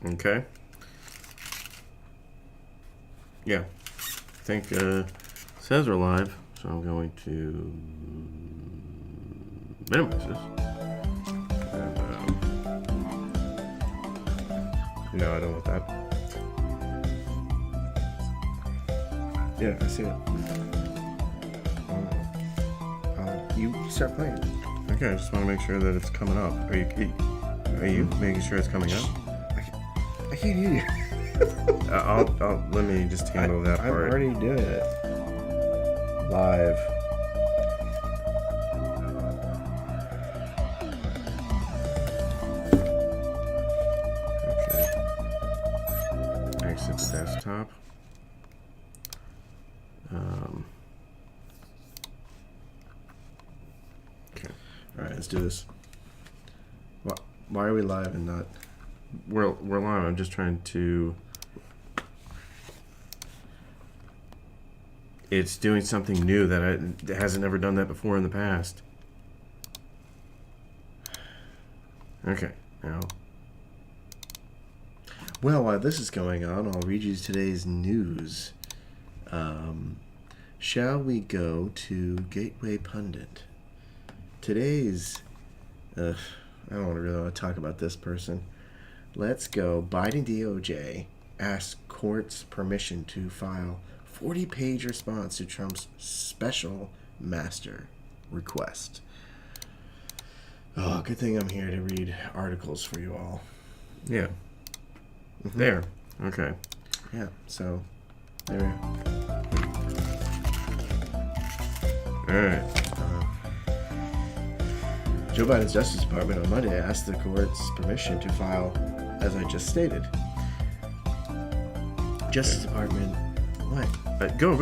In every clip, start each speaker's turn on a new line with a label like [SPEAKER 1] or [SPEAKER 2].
[SPEAKER 1] Okay. Yeah. I think it says we're live, so I'm going to minimize this. And, no, I don't want that.
[SPEAKER 2] Yeah, I see it. You start playing.
[SPEAKER 1] Okay, I just want to make sure that it's coming up. Are you making sure it's coming up?
[SPEAKER 2] I can't hear you.
[SPEAKER 1] Let me just handle that
[SPEAKER 2] I'm
[SPEAKER 1] part.
[SPEAKER 2] already doing it. Live.
[SPEAKER 1] Okay. Exit the desktop. Okay.
[SPEAKER 2] All right, let's do this. Why are we live and not?
[SPEAKER 1] We're live. I'm just trying to. It's doing something new that it hasn't ever done that before in the past. Okay, now.
[SPEAKER 2] Well, while this is going on, I'll read you today's news. Shall we go to Gateway Pundit? Today's... I don't really want to talk about this person. Let's go. Biden DOJ asks court's permission to file 40-page response to Trump's special master request. Oh, good thing I'm here to read articles for you all.
[SPEAKER 1] Yeah. There. Okay.
[SPEAKER 2] Yeah, so there we go.
[SPEAKER 1] Alright.
[SPEAKER 2] Joe Biden's Justice Department on Monday asked the court's permission to file, as I just stated. Justice Department, what?
[SPEAKER 1] Go.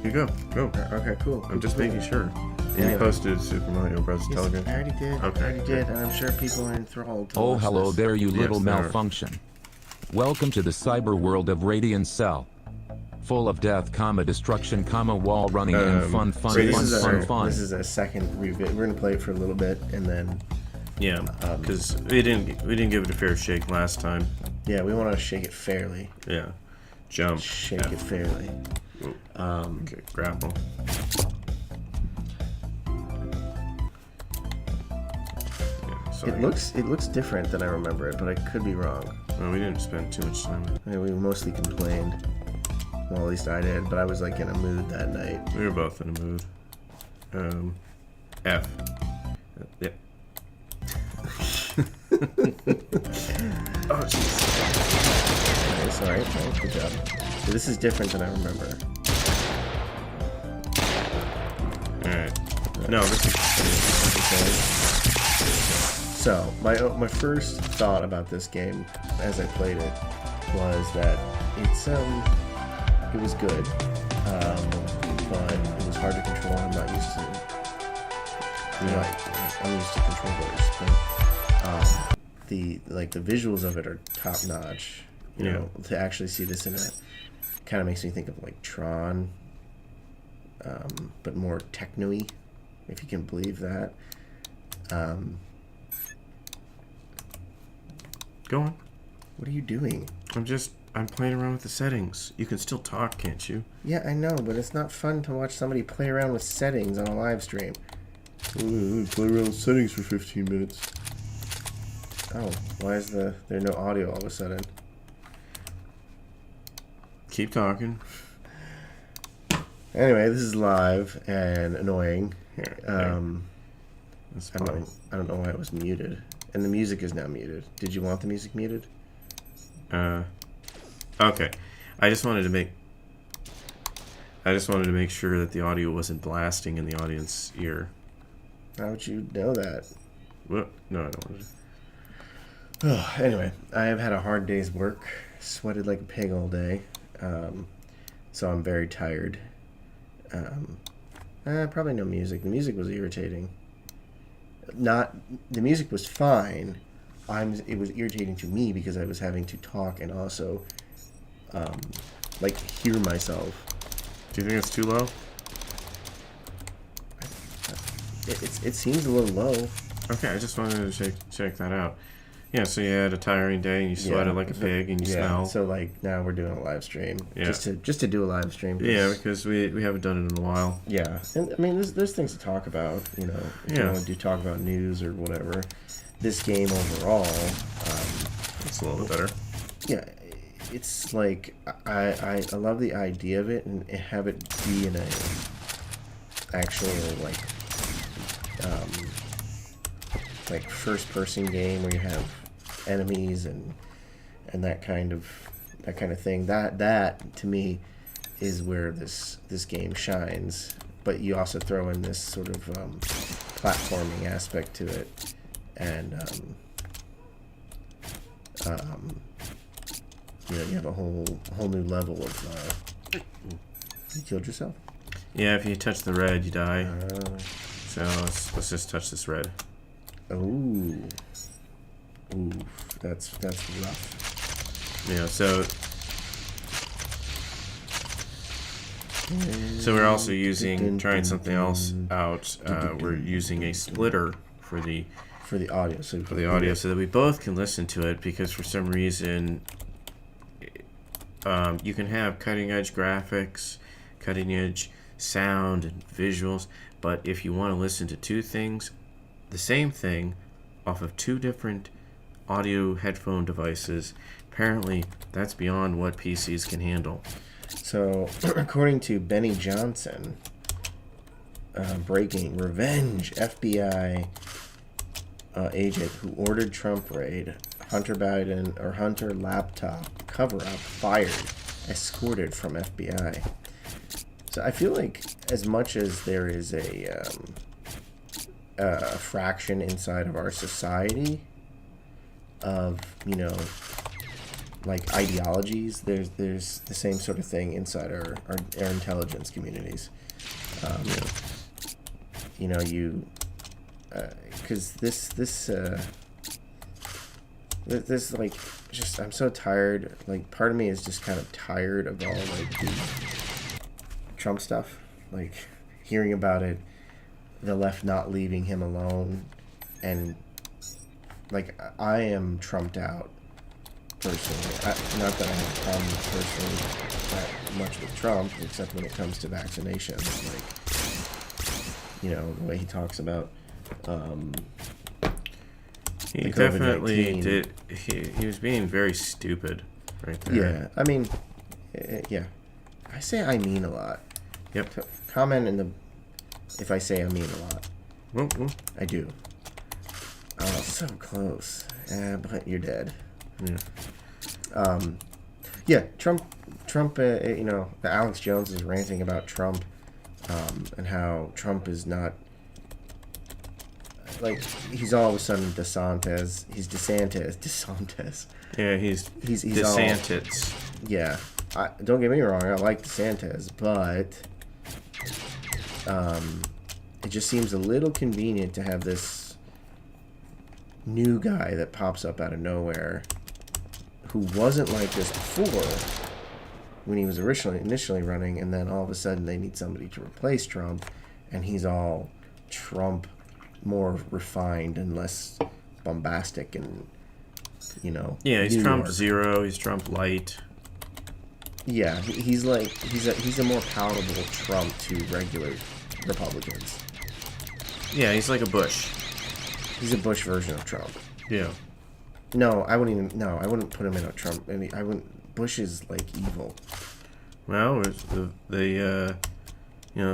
[SPEAKER 1] You go.
[SPEAKER 2] Okay, cool.
[SPEAKER 1] I'm just making sure.
[SPEAKER 2] Anyway.
[SPEAKER 1] You posted Super Mario Bros.
[SPEAKER 2] Yes,
[SPEAKER 1] Telegram.
[SPEAKER 2] I already did.
[SPEAKER 1] Okay.
[SPEAKER 2] I already did, and I'm sure people are enthralled to
[SPEAKER 3] Oh,
[SPEAKER 2] watch
[SPEAKER 3] hello
[SPEAKER 2] this.
[SPEAKER 3] there, you little
[SPEAKER 1] Yes, there are.
[SPEAKER 3] malfunction. Welcome to the cyber world of Radiant Cell. Full of death, destruction, wall running, and fun.
[SPEAKER 2] So this is a second revisit. We're gonna play it for a little bit, and then
[SPEAKER 1] Yeah, because we didn't give it a fair shake last time.
[SPEAKER 2] yeah, we want to shake it fairly.
[SPEAKER 1] Yeah, jump.
[SPEAKER 2] Shake it fairly.
[SPEAKER 1] Okay, grapple. Yeah, so
[SPEAKER 2] It looks different than I remember it, but I could be wrong.
[SPEAKER 1] Well, we didn't spend too much time.
[SPEAKER 2] I mean, we mostly complained. Well, at least I did, but I was like in a mood that night.
[SPEAKER 1] We were both in a mood. F. Yeah. Oh, jeez.
[SPEAKER 2] Okay, sorry. Oh, good job. So this is different than I remember.
[SPEAKER 1] Alright. No, this is.
[SPEAKER 2] Okay. So my first thought about this game, as I played it, was that it was good, but it was hard to control. I'm not used to. I'm used to controllers, but the visuals of it are top notch. You know, to actually see this in a kind of makes me think of like Tron, but more techno-y, if you can believe that.
[SPEAKER 1] Go on.
[SPEAKER 2] What are you doing?
[SPEAKER 1] I'm playing around with the settings. You can still talk, can't you?
[SPEAKER 2] Yeah, I know, but it's not fun to watch somebody play around with settings on a live stream. Ooh, play around with settings for 15 minutes. Oh, why is there no audio all of a sudden?
[SPEAKER 1] Keep talking.
[SPEAKER 2] Anyway, this is live and annoying.
[SPEAKER 1] Here. That's
[SPEAKER 2] I don't know why it was muted. And the music is now muted. Did you want the music muted?
[SPEAKER 1] Okay. I just wanted to make sure that the audio wasn't blasting in the audience ear.
[SPEAKER 2] How would you know that?
[SPEAKER 1] What? No, I don't want
[SPEAKER 2] Oh, anyway, I have had a hard day's work. Sweated like a pig all day. So I'm very tired. Probably no music. The music was irritating. The music was fine. It was irritating to me because I was having to talk and also hear myself.
[SPEAKER 1] Do you think it's too low?
[SPEAKER 2] It seems a little low.
[SPEAKER 1] Okay, I just wanted to check that out. Yeah, so you had a tiring day and you sweated
[SPEAKER 2] Yeah.
[SPEAKER 1] like a pig and you
[SPEAKER 2] Yeah.
[SPEAKER 1] smell.
[SPEAKER 2] So like now we're doing a live stream.
[SPEAKER 1] Yeah.
[SPEAKER 2] Just to do a live stream.
[SPEAKER 1] Yeah, because we haven't done it in a while.
[SPEAKER 2] Yeah, and I mean, there's things to talk about. You know, if you
[SPEAKER 1] Yeah.
[SPEAKER 2] want to talk about news or whatever. This game overall,
[SPEAKER 1] It's a little bit better.
[SPEAKER 2] yeah, it's like I love the idea of it and have it be in a actual like first person game where you have enemies and that kind of thing. That to me is where this game shines. But you also throw in this sort of platforming aspect to it, and you know, you have a whole new level of. You killed yourself.
[SPEAKER 1] Yeah, if you touch the red, you die. So let's just touch this red.
[SPEAKER 2] Ooh, that's rough.
[SPEAKER 1] Yeah, so we're also trying something else out. We're using a splitter for the
[SPEAKER 2] audio, so
[SPEAKER 1] that we both can listen to it, because for some reason you can have cutting edge graphics, cutting edge sound and visuals, but if you want to listen to two things, the same thing, off of two different audio headphone devices, apparently that's beyond what PCs can handle.
[SPEAKER 2] So, according to Benny Johnson, breaking revenge FBI agent who ordered Trump raid, Hunter laptop cover-up fired, escorted from FBI. So I feel like as much as there is a fraction inside of our society of, you know, like ideologies, there's the same sort of thing inside our intelligence communities. You know, because this like, just, I'm so tired. Like, part of me is just kind of tired of all like the Trump stuff, like hearing about it, the left not leaving him alone, and like I am Trumped out personally. Not that I have a problem personally that much with Trump, except when it comes to vaccinations. Like, you know, the way he talks about
[SPEAKER 1] He
[SPEAKER 2] the
[SPEAKER 1] definitely
[SPEAKER 2] COVID-19.
[SPEAKER 1] did. He was being very stupid right there.
[SPEAKER 2] Yeah, I mean, yeah. I say I mean a lot.
[SPEAKER 1] Yep.
[SPEAKER 2] Comment if I say I mean a lot.
[SPEAKER 1] Well,
[SPEAKER 2] I do. Oh, so close. But you're dead.
[SPEAKER 1] yeah.
[SPEAKER 2] Yeah, Trump. You know, Alex Jones is ranting about Trump, and how Trump is not, like, he's all of a sudden DeSantis. He's DeSantis.
[SPEAKER 1] Yeah, he's DeSantis.
[SPEAKER 2] Yeah, don't get me wrong. I like DeSantis, but it just seems a little convenient to have this new guy that pops up out of nowhere, who wasn't like this before when he was initially running, and then all of a sudden they need somebody to replace Trump, and he's all Trump, more refined and less bombastic, and, you know.
[SPEAKER 1] Yeah, he's
[SPEAKER 2] New
[SPEAKER 1] Trump
[SPEAKER 2] York.
[SPEAKER 1] Zero. He's Trump Light.
[SPEAKER 2] Yeah, he's like he's a more palatable Trump to regular Republicans.
[SPEAKER 1] Yeah, he's like a Bush.
[SPEAKER 2] He's a Bush version of Trump.
[SPEAKER 1] Yeah.
[SPEAKER 2] No, I wouldn't put him in a Trump. I wouldn't. Bush is like evil.
[SPEAKER 1] Well, the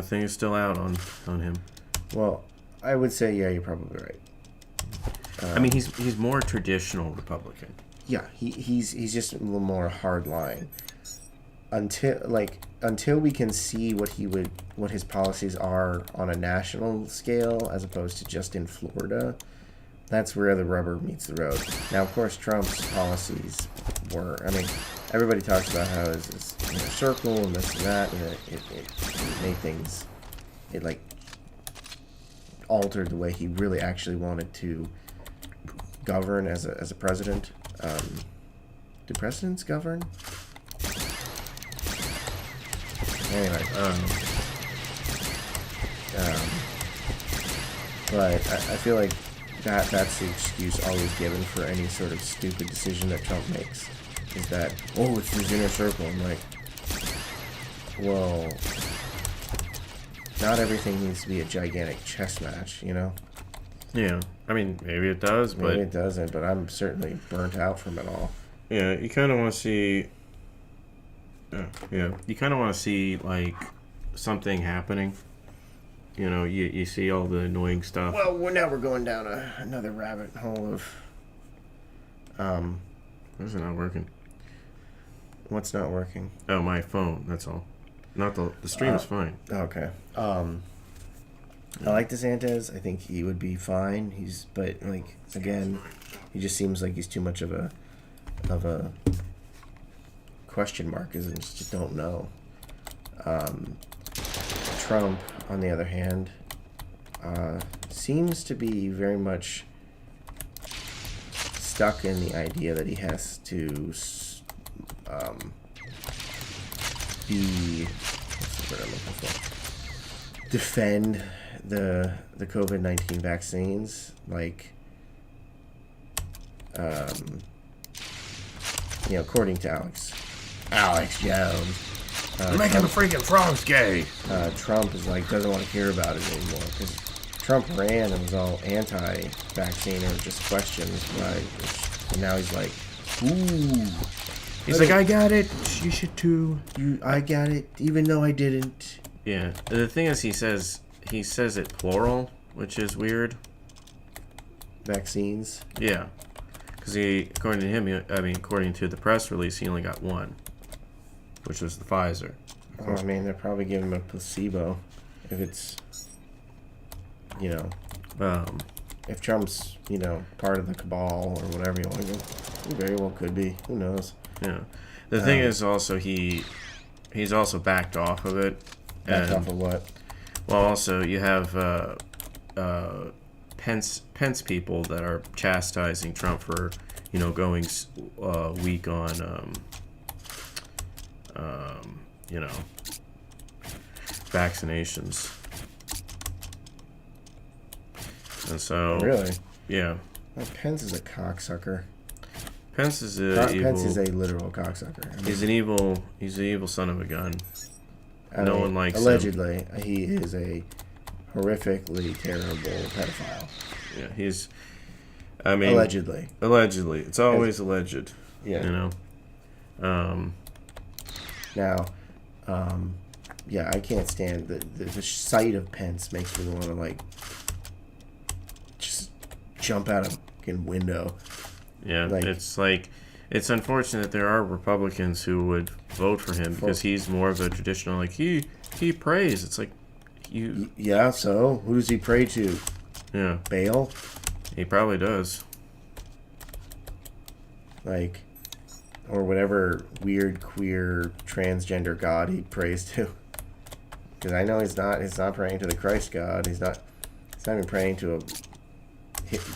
[SPEAKER 1] thing is still out on him.
[SPEAKER 2] Well, I would say, yeah, you're probably right.
[SPEAKER 1] I mean, he's more traditional Republican.
[SPEAKER 2] Yeah, he's just a little more hard line. Until we can see what his policies are on a national scale, as opposed to just in Florida, that's where the rubber meets the road. Now, of course, Trump's policies were, I mean, everybody talks about how it's this circle and this and that, and it made things, it like altered the way he really actually wanted to govern as a president. Do presidents govern? Anyway, but I feel like that's the excuse always given for any sort of stupid decision that Trump makes. Is that, oh, it's his inner circle. I'm like, well, not everything needs to be a gigantic chess match, you know?
[SPEAKER 1] Yeah. I mean, maybe it does, but...
[SPEAKER 2] Maybe it doesn't, but I'm certainly burnt out from it all.
[SPEAKER 1] Yeah, you kind of want to see... yeah, you kind of want to see, like, something happening. You know, you see all the annoying stuff.
[SPEAKER 2] Well, now we're going down another rabbit hole of...
[SPEAKER 1] Why is it not working?
[SPEAKER 2] What's not working?
[SPEAKER 1] Oh, my phone, that's all. Not the stream is fine.
[SPEAKER 2] Okay. I like DeSantis. I think he would be fine. But like, again, he just seems like he's too much of a question mark. Just don't know. Trump, on the other hand, seems to be very much stuck in the idea that he has to defend the COVID-19 vaccines, like, according to Alex Jones,
[SPEAKER 1] making the freaking frogs gay.
[SPEAKER 2] Trump is like doesn't want to hear about it anymore because Trump ran and was all anti-vaccine or just questions, right? And now he's like, ooh.
[SPEAKER 1] He's like, I got it. You should too.
[SPEAKER 2] I got it, even though I didn't.
[SPEAKER 1] Yeah. The thing is, he says it plural, which is weird.
[SPEAKER 2] Vaccines.
[SPEAKER 1] Yeah. Because according to him, according to the press release, he only got one, which was the Pfizer.
[SPEAKER 2] Oh, I mean, they're probably giving him a placebo. If it's, if Trump's, part of the cabal or whatever you want to go, he very well could be. Who knows?
[SPEAKER 1] Yeah. The thing is also he's also backed off of it.
[SPEAKER 2] Backed off of what?
[SPEAKER 1] Well, also you have Pence people that are chastising Trump for going weak on vaccinations. And so
[SPEAKER 2] really,
[SPEAKER 1] yeah.
[SPEAKER 2] Well, Pence is a cocksucker.
[SPEAKER 1] Pence is
[SPEAKER 2] Pence is a literal cocksucker. I mean,
[SPEAKER 1] he's an evil son of a gun. No one likes
[SPEAKER 2] allegedly,
[SPEAKER 1] him.
[SPEAKER 2] He is a horrifically terrible pedophile.
[SPEAKER 1] Yeah,
[SPEAKER 2] allegedly.
[SPEAKER 1] Allegedly. It's always alleged.
[SPEAKER 2] Yeah. Now, I can't stand the sight of Pence makes me want to just jump out a fucking window.
[SPEAKER 1] Yeah, it's unfortunate there are Republicans who would vote for him because he's more of a traditional, he prays. It's like you.
[SPEAKER 2] Yeah, so who does he pray to?
[SPEAKER 1] Yeah,
[SPEAKER 2] Baal.
[SPEAKER 1] He probably does.
[SPEAKER 2] Or whatever weird queer transgender god he prays to. Because I know he's not praying to the Christ God. He's not even praying to a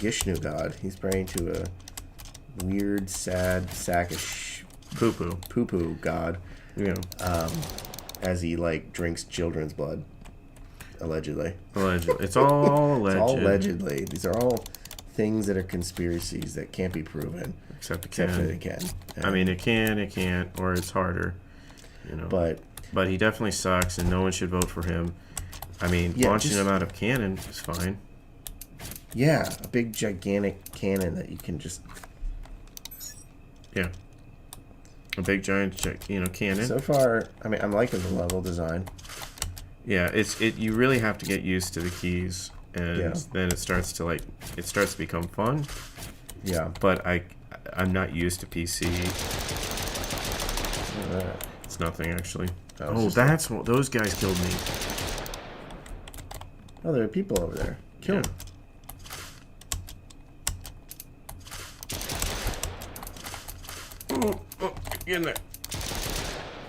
[SPEAKER 2] Gishnu god. He's praying to a weird, sad, sackish poo-poo god.
[SPEAKER 1] Yeah.
[SPEAKER 2] As he drinks children's blood. Allegedly.
[SPEAKER 1] It's all alleged.
[SPEAKER 2] It's all allegedly. These are all things that are conspiracies that can't be proven.
[SPEAKER 1] Except it
[SPEAKER 2] can.
[SPEAKER 1] I mean, it can't, or it's harder. But he definitely sucks, and no one should vote for him. I mean, launching him out of cannon is fine.
[SPEAKER 2] Yeah, a big gigantic cannon that you can just.
[SPEAKER 1] Yeah. A big giant, cannon.
[SPEAKER 2] So far, I mean, I'm liking the level design.
[SPEAKER 1] Yeah, you really have to get used to the keys, and then it starts to become fun.
[SPEAKER 2] Yeah.
[SPEAKER 1] But I'm not used to PC. It's nothing actually. That's what those guys killed me.
[SPEAKER 2] Oh, there are people over there. Kill them.
[SPEAKER 1] Oh, get in there.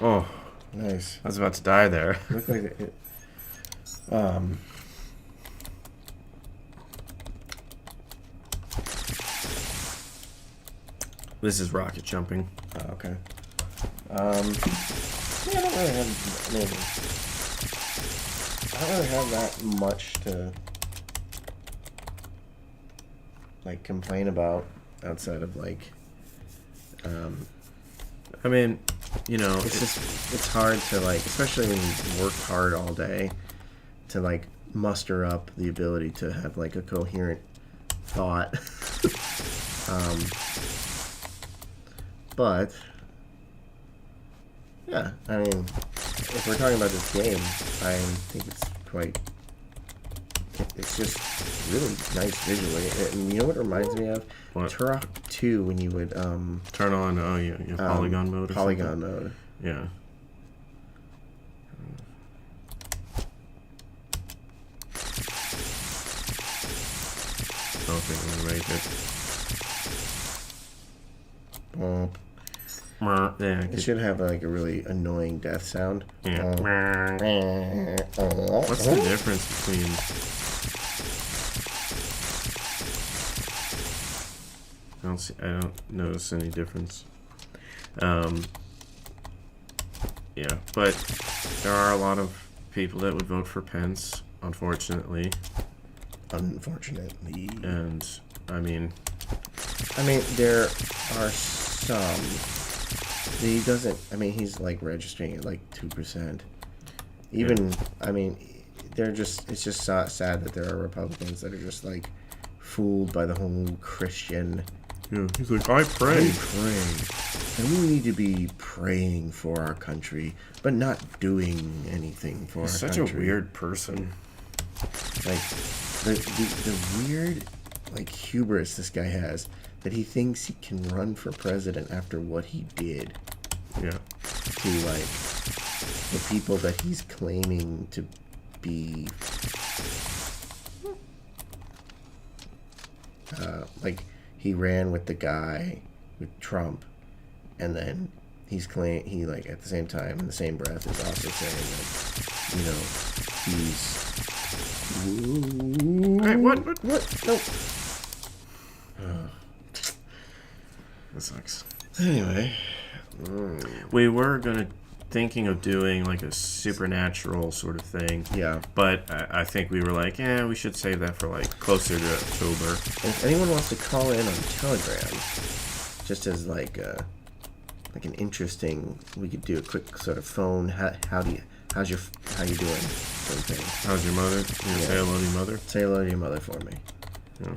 [SPEAKER 1] Oh,
[SPEAKER 2] nice.
[SPEAKER 1] I was about to die there.
[SPEAKER 2] Look like it.
[SPEAKER 1] This is rocket jumping.
[SPEAKER 2] Oh, okay. I don't really have that much to like complain about outside of like.
[SPEAKER 1] I mean, you know,
[SPEAKER 2] It's hard to like, especially when you work hard all day, to like muster up the ability to have like a coherent thought. But yeah, I mean, if we're talking about this game, I think it's just really nice visually. And you know what it reminds me of?
[SPEAKER 1] What?
[SPEAKER 2] Turok 2, when you would
[SPEAKER 1] turn on polygon mode. Or
[SPEAKER 2] polygon
[SPEAKER 1] something.
[SPEAKER 2] mode.
[SPEAKER 1] Yeah. I don't think I'm gonna make it.
[SPEAKER 2] Bump.
[SPEAKER 1] Yeah.
[SPEAKER 2] It should have like a really annoying death sound.
[SPEAKER 1] Yeah. What's the difference between? I don't notice any difference. Yeah, but there are a lot of people that would vote for Pence, unfortunately.
[SPEAKER 2] Unfortunately.
[SPEAKER 1] And I mean,
[SPEAKER 2] there are some. He doesn't. I mean, he's like registering at like 2%. Even. Yeah. I mean, they're just. It's just sad that there are Republicans that are just like fooled by the whole Christian.
[SPEAKER 1] Yeah, he's like, I pray.
[SPEAKER 2] I pray. And we need to be praying for our country, but not doing anything for our country.
[SPEAKER 1] He's such a weird person.
[SPEAKER 2] Like, the weird, like, hubris this guy has, that he thinks he can run for president after what he did.
[SPEAKER 1] Yeah.
[SPEAKER 2] To, like, the people that he's claiming to be... like... He ran with the guy, with Trump, and then he like at the same time, in the same breath, is also saying that, you know, he's.
[SPEAKER 1] Hey, what?
[SPEAKER 2] No.
[SPEAKER 1] That sucks.
[SPEAKER 2] Anyway,
[SPEAKER 1] we were thinking of doing like a supernatural sort of thing.
[SPEAKER 2] Yeah.
[SPEAKER 1] But I think we were like, we should save that for like closer to October.
[SPEAKER 2] And if anyone wants to call in on Telegram, just as like an interesting, we could do a quick sort of phone. How you doing? Sort of thing.
[SPEAKER 1] How's your mother? Say hello to your mother.
[SPEAKER 2] Say hello to your mother for me.
[SPEAKER 1] Yeah.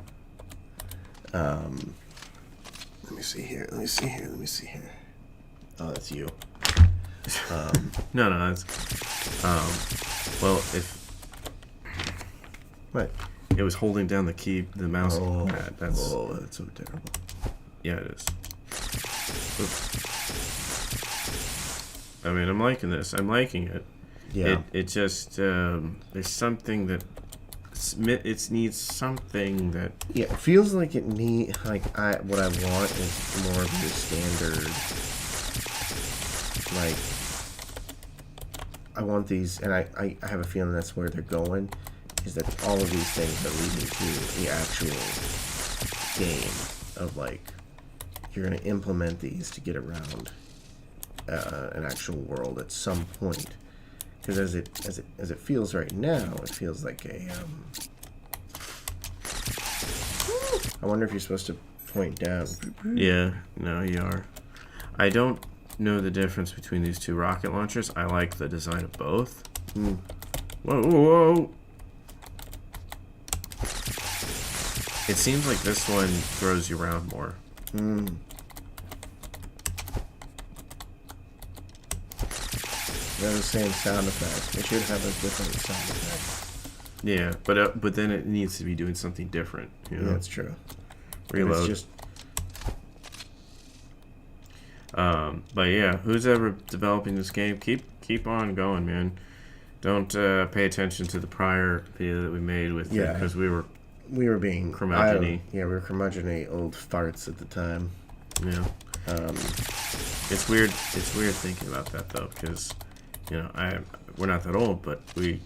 [SPEAKER 2] Let me see here. Oh, that's you.
[SPEAKER 1] No, that's well, if
[SPEAKER 2] what?
[SPEAKER 1] It was holding down the mouse pad. That's
[SPEAKER 2] so terrible.
[SPEAKER 1] Yeah, it is. I mean, I'm liking this. I'm liking it.
[SPEAKER 2] Yeah.
[SPEAKER 1] It just there's something that it needs something that.
[SPEAKER 2] Yeah, it feels like what I want is more of your standard. Like, I want these, and I have a feeling that's where they're going, is that all of these things are leading to the actual game of, like, you're going to implement these to get around an actual world at some point. Because as it feels right now, it feels like I wonder if you're supposed to point down.
[SPEAKER 1] Yeah, no, you are. I don't know the difference between these two rocket launchers. I like the design of both. Whoa. It seems like this one throws you around more.
[SPEAKER 2] They're the same sound effect. They should have a different sound effect.
[SPEAKER 1] Yeah, but then it needs to be doing something different. You know?
[SPEAKER 2] Yeah, that's true.
[SPEAKER 1] Reload.
[SPEAKER 2] It's just...
[SPEAKER 1] But yeah, who's ever developing this game, keep on going, man. Don't pay attention to the prior video that we made with it, because we were being curmudgeon-y.
[SPEAKER 2] We were curmudgeon-y old farts at the time.
[SPEAKER 1] Yeah. It's weird thinking about that though, because we're not that old, but we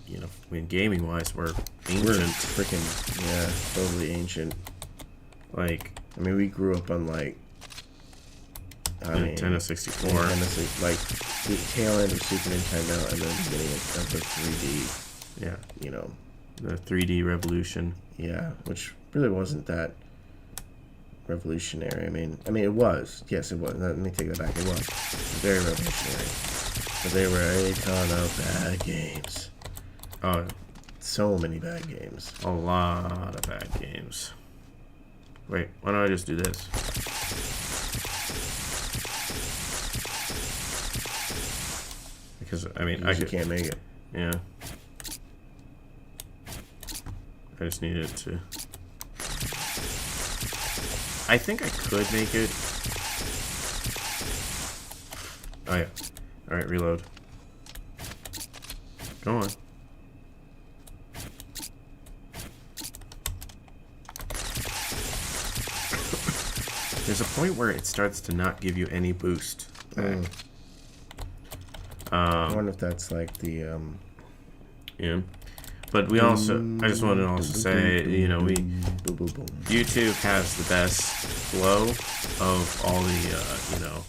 [SPEAKER 1] gaming wise we're ancient.
[SPEAKER 2] We're freaking totally ancient.
[SPEAKER 1] Like,
[SPEAKER 2] I mean, we grew up on like
[SPEAKER 1] Nintendo 64.
[SPEAKER 2] Like the tail end of Super Nintendo and then the beginning of the 3D.
[SPEAKER 1] Yeah.
[SPEAKER 2] You know.
[SPEAKER 1] The 3D revolution.
[SPEAKER 2] Yeah, which really wasn't that revolutionary. I mean, it was. Yes, it was. Let me take that back. It was very revolutionary. But there were a ton of bad games.
[SPEAKER 1] Oh,
[SPEAKER 2] So many bad games.
[SPEAKER 1] a lot of bad games. Wait, why don't I just do this? Because, I mean, I
[SPEAKER 2] You
[SPEAKER 1] could,
[SPEAKER 2] can't make it.
[SPEAKER 1] yeah. I just needed to. I think I could make it. Oh, yeah. Alright, reload. Go on. There's a point where it starts to not give you any boost back.
[SPEAKER 2] I wonder if that's like the
[SPEAKER 1] Yeah. But we also, I just want to also say, you know, YouTube has the best flow of all the, you know,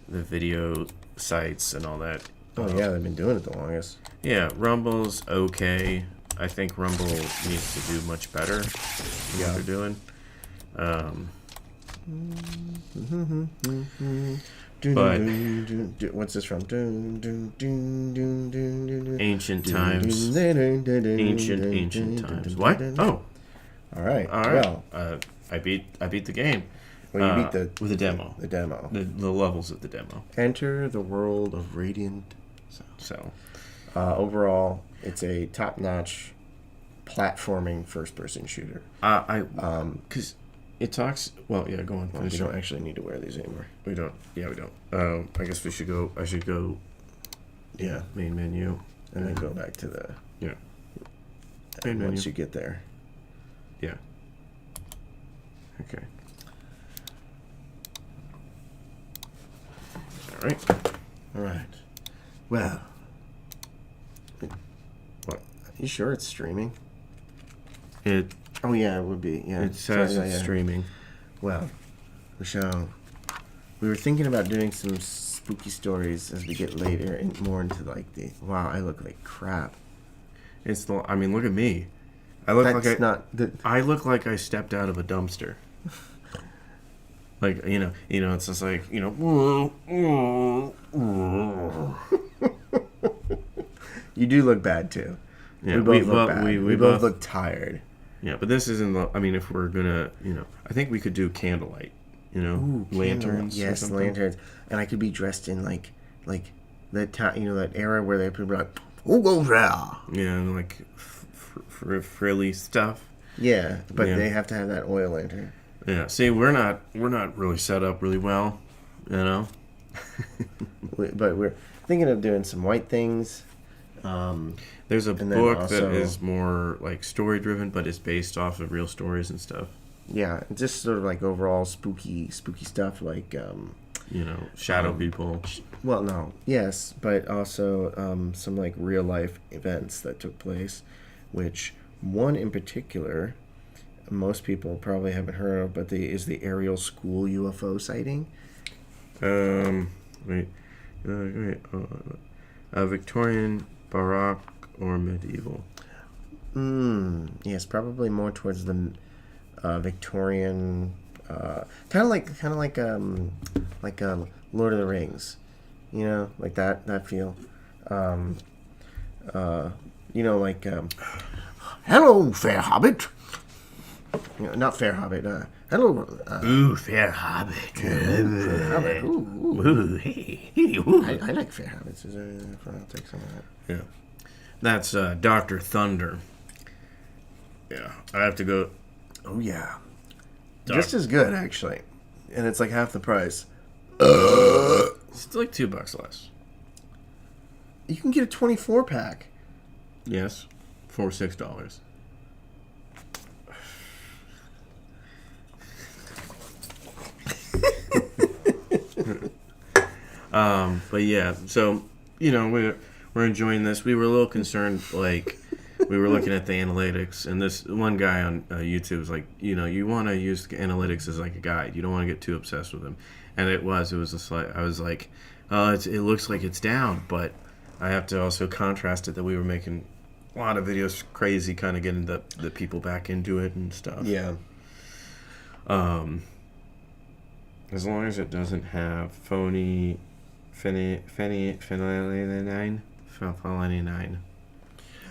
[SPEAKER 1] the video sites and all that.
[SPEAKER 2] Oh yeah, they've been doing it the longest.
[SPEAKER 1] Yeah, Rumble's okay. I think Rumble needs to do much better than what they're doing. But
[SPEAKER 2] What's this from?
[SPEAKER 1] ancient times. Ancient times. What? Oh,
[SPEAKER 2] All right.
[SPEAKER 1] all right.
[SPEAKER 2] Well,
[SPEAKER 1] I beat the game.
[SPEAKER 2] well, you beat
[SPEAKER 1] with the demo.
[SPEAKER 2] the demo.
[SPEAKER 1] The levels of the demo.
[SPEAKER 2] Enter the world of Radiant.
[SPEAKER 1] So,
[SPEAKER 2] Overall, it's a top-notch platforming first-person shooter.
[SPEAKER 1] because it talks. Well, yeah. Go on.
[SPEAKER 2] We
[SPEAKER 1] Finish.
[SPEAKER 2] don't actually need to wear these anymore.
[SPEAKER 1] We don't. Yeah, we don't. I guess we should go. I should go.
[SPEAKER 2] Yeah,
[SPEAKER 1] Main menu.
[SPEAKER 2] and then go back to the
[SPEAKER 1] Yeah. Main menu.
[SPEAKER 2] once you get there.
[SPEAKER 1] Yeah. Okay. All right.
[SPEAKER 2] All right. Well,
[SPEAKER 1] What?
[SPEAKER 2] you sure it's streaming?
[SPEAKER 1] It
[SPEAKER 2] Oh yeah, it would be. Yeah,
[SPEAKER 1] it says
[SPEAKER 2] Sorry,
[SPEAKER 1] it's
[SPEAKER 2] yeah.
[SPEAKER 1] streaming.
[SPEAKER 2] Well, Michelle, we were thinking about doing some spooky stories as we get later and more into like the. Wow, I look like crap.
[SPEAKER 1] It's the. I mean, look at me. I look
[SPEAKER 2] That's
[SPEAKER 1] like
[SPEAKER 2] not the.
[SPEAKER 1] I look like I stepped out of a dumpster. Like you know, it's just like
[SPEAKER 2] You do look bad too.
[SPEAKER 1] Yeah,
[SPEAKER 2] we both look bad.
[SPEAKER 1] we
[SPEAKER 2] We both
[SPEAKER 1] both
[SPEAKER 2] look tired.
[SPEAKER 1] Yeah, but this isn't. I mean, if we're gonna, I think we could do candlelight. Lanterns. or
[SPEAKER 2] Yes,
[SPEAKER 1] something.
[SPEAKER 2] lanterns. And I could be dressed in like that that era where they people are like, who goes there?
[SPEAKER 1] Yeah, and like frilly stuff.
[SPEAKER 2] Yeah, but
[SPEAKER 1] Yeah.
[SPEAKER 2] they have to have that oil lantern.
[SPEAKER 1] Yeah. See, we're not really set up really well.
[SPEAKER 2] But we're thinking of doing some white things.
[SPEAKER 1] There's a
[SPEAKER 2] And then
[SPEAKER 1] book
[SPEAKER 2] also-
[SPEAKER 1] that is more like story driven, but it's based off of real stories and stuff.
[SPEAKER 2] Yeah, just sort of like overall spooky stuff like
[SPEAKER 1] Shadow people.
[SPEAKER 2] well, no, yes, but also some like real life events that took place, which one in particular most people probably haven't heard of, but is the Ariel School UFO sighting.
[SPEAKER 1] Wait. Victorian, Baroque, or medieval?
[SPEAKER 2] Yes, probably more towards the Victorian, kind of like Lord of the Rings, like that feel. Hello, fair hobbit. Not fair hobbit. Hello.
[SPEAKER 1] Ooh, fair hobbit.
[SPEAKER 2] Fair hobbit. Ooh.
[SPEAKER 1] Ooh, hey, ooh.
[SPEAKER 2] I like fair hobbits. I'll take some of that.
[SPEAKER 1] Yeah. That's Dr. Thunder. Yeah, I have to go.
[SPEAKER 2] Oh yeah,
[SPEAKER 1] Doc-
[SPEAKER 2] just as good actually, and it's like half the price.
[SPEAKER 1] It's like $2 less.
[SPEAKER 2] You can get a 24 pack.
[SPEAKER 1] Yes, for $6. But yeah, so we're enjoying this. We were a little concerned, like we were looking at the analytics, and this one guy on YouTube was like, you want to use analytics as like a guide. You don't want to get too obsessed with them. And it was just like I was like, it looks like it's down, but I have to also contrast it that we were making a lot of videos, crazy, kind of getting the people back into it and stuff.
[SPEAKER 2] Yeah.
[SPEAKER 1] As long as it doesn't have phenylalanine.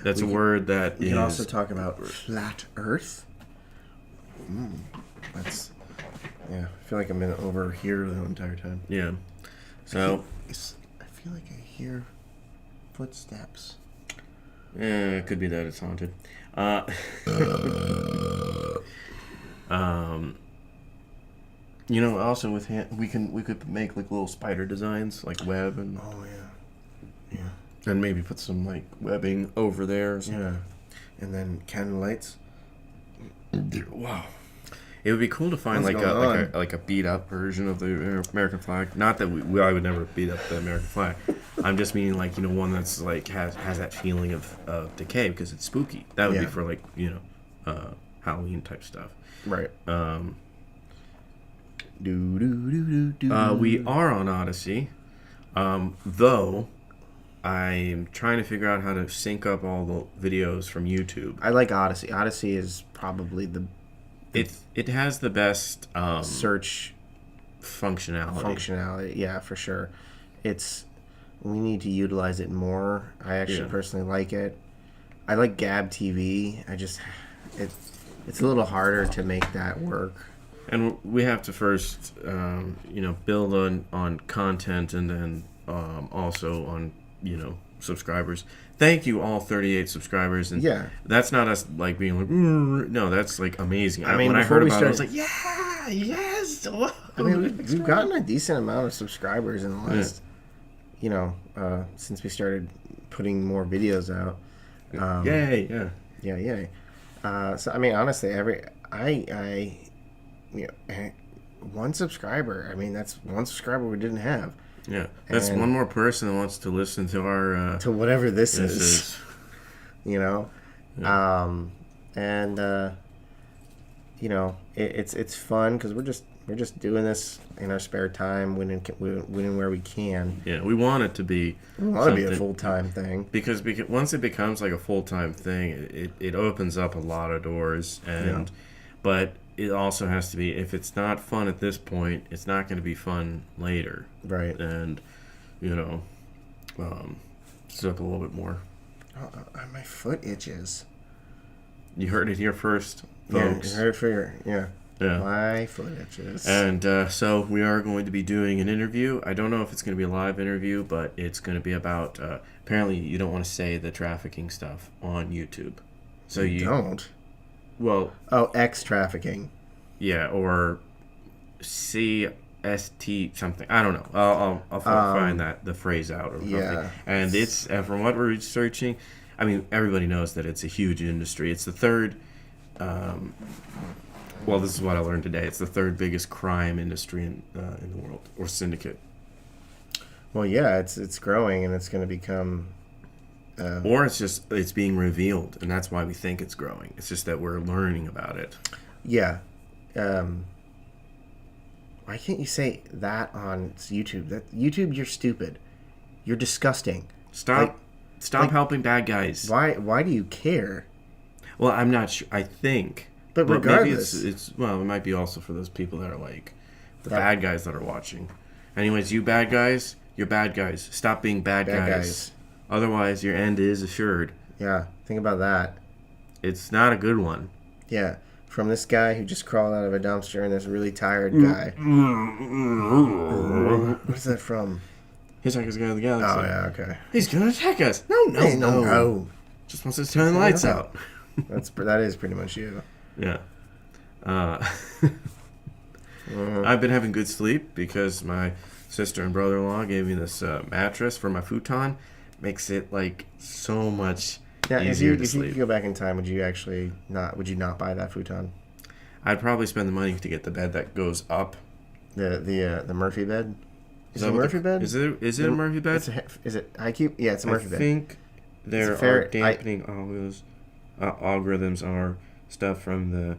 [SPEAKER 1] That's a word that
[SPEAKER 2] We
[SPEAKER 1] is...
[SPEAKER 2] can also talk about flat Earth. That's... Yeah, I feel like I've been over here the entire time.
[SPEAKER 1] Yeah. So...
[SPEAKER 2] I feel like I hear footsteps.
[SPEAKER 1] It could be that it's haunted. Also with we could make like little spider designs, like web and...
[SPEAKER 2] Oh, yeah. Yeah.
[SPEAKER 1] And maybe put some like webbing over there or something.
[SPEAKER 2] Yeah. And then candle lights.
[SPEAKER 1] Wow. It would be cool to find
[SPEAKER 2] What's
[SPEAKER 1] like a beat up version of the American flag. Not that I would never beat up the American flag. I'm just meaning like, one that's like has that feeling of decay because it's spooky. That would be for like, Halloween type stuff.
[SPEAKER 2] Right.
[SPEAKER 1] We are on Odyssey. Though I'm trying to figure out how to sync up all the videos from YouTube.
[SPEAKER 2] I like Odyssey. Odyssey is probably the
[SPEAKER 1] It has the best
[SPEAKER 2] search
[SPEAKER 1] functionality.
[SPEAKER 2] Yeah, for sure. We need to utilize it more. I actually personally like it. I like Gab TV. It's a little harder to make that work.
[SPEAKER 1] And we have to first, build on content and then also on, subscribers. Thank you, all 38 subscribers. And that's not us like being like, no, that's like amazing.
[SPEAKER 2] I mean,
[SPEAKER 1] when I heard about it, I was like, yes. Whoa.
[SPEAKER 2] I mean, we've gotten a decent amount of subscribers in the last, since we started putting more videos out.
[SPEAKER 1] Yay,
[SPEAKER 2] yeah. Yay. So I mean, honestly, one subscriber. I mean, that's one subscriber we didn't have.
[SPEAKER 1] Yeah, that's one more person that wants to listen to our
[SPEAKER 2] to whatever this is. It's fun because we're just doing this in our spare time when and where we can.
[SPEAKER 1] Yeah, we want it to be.
[SPEAKER 2] We want to be a full-time thing
[SPEAKER 1] because once it becomes like a full-time thing, it opens up a lot of doors but it also has to be, if it's not fun at this point, it's not going to be fun later.
[SPEAKER 2] Right.
[SPEAKER 1] And, suck a little bit more.
[SPEAKER 2] My foot itches.
[SPEAKER 1] You heard it here first, folks.
[SPEAKER 2] Yeah, you heard it yeah. My foot itches.
[SPEAKER 1] And so we are going to be doing an interview. I don't know if it's going to be a live interview, but it's going to be about, apparently you don't want to say the trafficking stuff on YouTube. So you
[SPEAKER 2] don't?
[SPEAKER 1] Well...
[SPEAKER 2] Oh, X trafficking.
[SPEAKER 1] Yeah, or CST something. I don't know. I'll find the phrase out or something.
[SPEAKER 2] Yeah.
[SPEAKER 1] And it's from what we're researching, I mean, everybody knows that it's a huge industry. It's the third. This is what I learned today. It's the third biggest crime industry in the world, or syndicate.
[SPEAKER 2] Well, yeah, it's growing and it's going to become.
[SPEAKER 1] Or it's being revealed, and that's why we think it's growing. It's just that we're learning about it.
[SPEAKER 2] Yeah. Why can't you say that on YouTube? YouTube, you're stupid. You're disgusting.
[SPEAKER 1] Stop helping bad guys.
[SPEAKER 2] Why do you care?
[SPEAKER 1] Well, I'm not sure. I think.
[SPEAKER 2] But regardless.
[SPEAKER 1] Maybe it might be also for those people that are like the bad guys that are watching. Anyways, you bad guys, you're bad guys. Stop being bad guys. Otherwise, your end is assured.
[SPEAKER 2] Yeah, think about that.
[SPEAKER 1] It's not a good one.
[SPEAKER 2] Yeah, from this guy who just crawled out of a dumpster and this really tired guy. What's that from?
[SPEAKER 1] Hitchhiker's Guide to the Galaxy.
[SPEAKER 2] Oh, yeah, okay.
[SPEAKER 1] He's going to attack us. No. Just wants to turn the lights out.
[SPEAKER 2] That is pretty much you.
[SPEAKER 1] Yeah. I've been having good sleep because my sister and brother-in-law gave me this mattress for my futon. Makes it like so much easier to sleep.
[SPEAKER 2] If you could go back in time, would you not buy that futon?
[SPEAKER 1] I'd probably spend the money to get the bed that goes up.
[SPEAKER 2] The Murphy bed. Is it a Murphy bed?
[SPEAKER 1] Is it a Murphy bed?
[SPEAKER 2] Is it IQ? Yeah, it's a Murphy bed.
[SPEAKER 1] I think there are dampening algorithms are stuff from the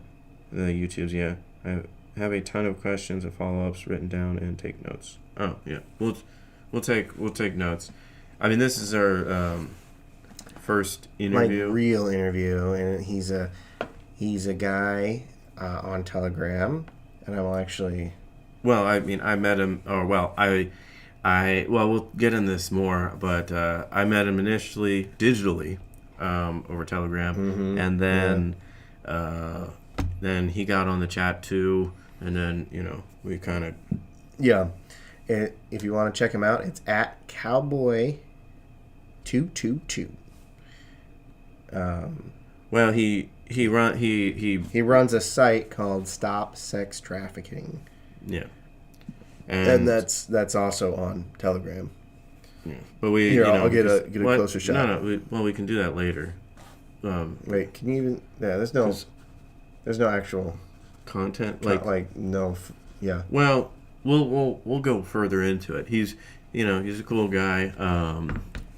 [SPEAKER 1] YouTubes. Yeah, I have a ton of questions and follow-ups written down and take notes. Oh yeah, we'll take notes. I mean, this is our first interview.
[SPEAKER 2] Like real interview, and he's a guy on Telegram, and I will actually
[SPEAKER 1] Well, I mean, I met him, or well, well, we'll get in this more, but I met him initially digitally over Telegram, and then he got on the chat too, and then we kind of
[SPEAKER 2] Yeah. If you want to check him out, it's at Cowboy222.
[SPEAKER 1] Well, he
[SPEAKER 2] runs a site called Stop Sex Trafficking,
[SPEAKER 1] yeah,
[SPEAKER 2] and that's also on Telegram.
[SPEAKER 1] Yeah. But we
[SPEAKER 2] Here, I'll get a closer shot.
[SPEAKER 1] No, we can do that later.
[SPEAKER 2] Wait, can you even? Yeah, there's no actual
[SPEAKER 1] content
[SPEAKER 2] yeah.
[SPEAKER 1] Well, we'll go further into it. He's a cool guy.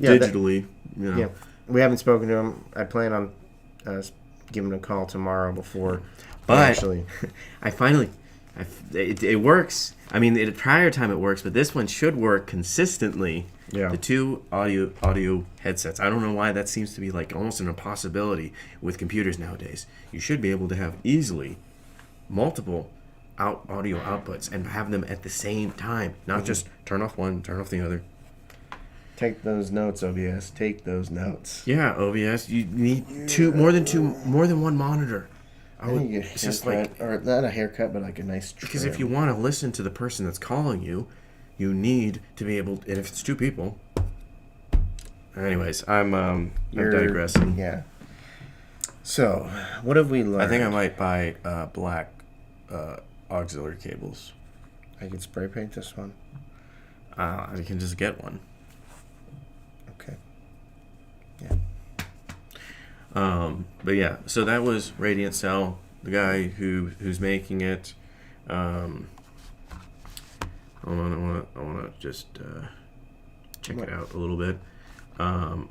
[SPEAKER 1] Digitally,
[SPEAKER 2] Yeah, we haven't spoken to him. I plan on giving him a call tomorrow before.
[SPEAKER 1] But
[SPEAKER 2] actually,
[SPEAKER 1] it works. I mean, at a prior time it works, but this one should work consistently.
[SPEAKER 2] Yeah.
[SPEAKER 1] The two audio headsets. I don't know why that seems to be like almost an impossibility with computers nowadays. You should be able to have easily multiple audio outputs and have them at the same time, not just turn off one, turn off the other.
[SPEAKER 2] take those notes, OBS. Take those notes.
[SPEAKER 1] Yeah, OBS. You need more than one monitor.
[SPEAKER 2] It's just like, or not a haircut, but like a nice trim.
[SPEAKER 1] Because if you want to listen to the person that's calling you, you need to be able. And if it's two people. Anyways, I'm digressing.
[SPEAKER 2] Yeah. So, what have we learned?
[SPEAKER 1] I think I might buy black auxiliary cables.
[SPEAKER 2] I can spray paint this one.
[SPEAKER 1] I can just get one.
[SPEAKER 2] Okay.
[SPEAKER 1] Yeah. But yeah, so that was Radiant Cell, the guy who's making it. Hold on, I wanna just check it out a little bit. Go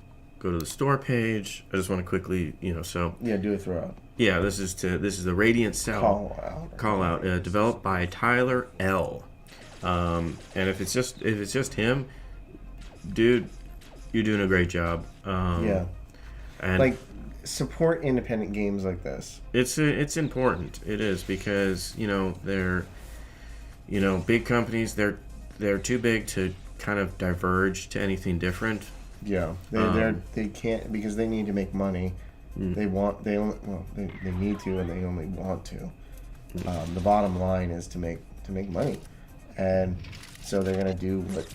[SPEAKER 1] to the store page. I just want to quickly, so
[SPEAKER 2] yeah, do a throw out.
[SPEAKER 1] Yeah, this is the Radiant Cell call out developed by Tyler L. And if it's just him, dude, you're doing a great job.
[SPEAKER 2] Yeah,
[SPEAKER 1] and
[SPEAKER 2] like support independent games like this.
[SPEAKER 1] It's important. It is because they're big companies. They're too big to kind of diverge to anything different.
[SPEAKER 2] Yeah, they can't because they need to make money. They need to, and they only want to. The bottom line is to make money, and so they're gonna do what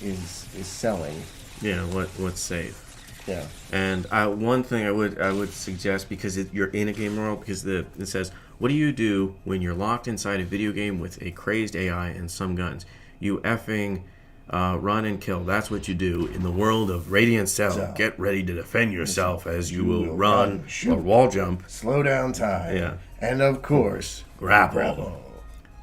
[SPEAKER 2] is selling.
[SPEAKER 1] Yeah, what's safe.
[SPEAKER 2] Yeah.
[SPEAKER 1] And one thing I would suggest, because you're in a game world, because it says, what do you do when you're locked inside a video game with a crazed AI and some guns? You effing run and kill. That's what you do in the world of Radiant Cell.
[SPEAKER 2] So,
[SPEAKER 1] get ready to defend yourself as you will run or wall jump.
[SPEAKER 2] Slow down time.
[SPEAKER 1] Yeah.
[SPEAKER 2] And of course,
[SPEAKER 1] grapple.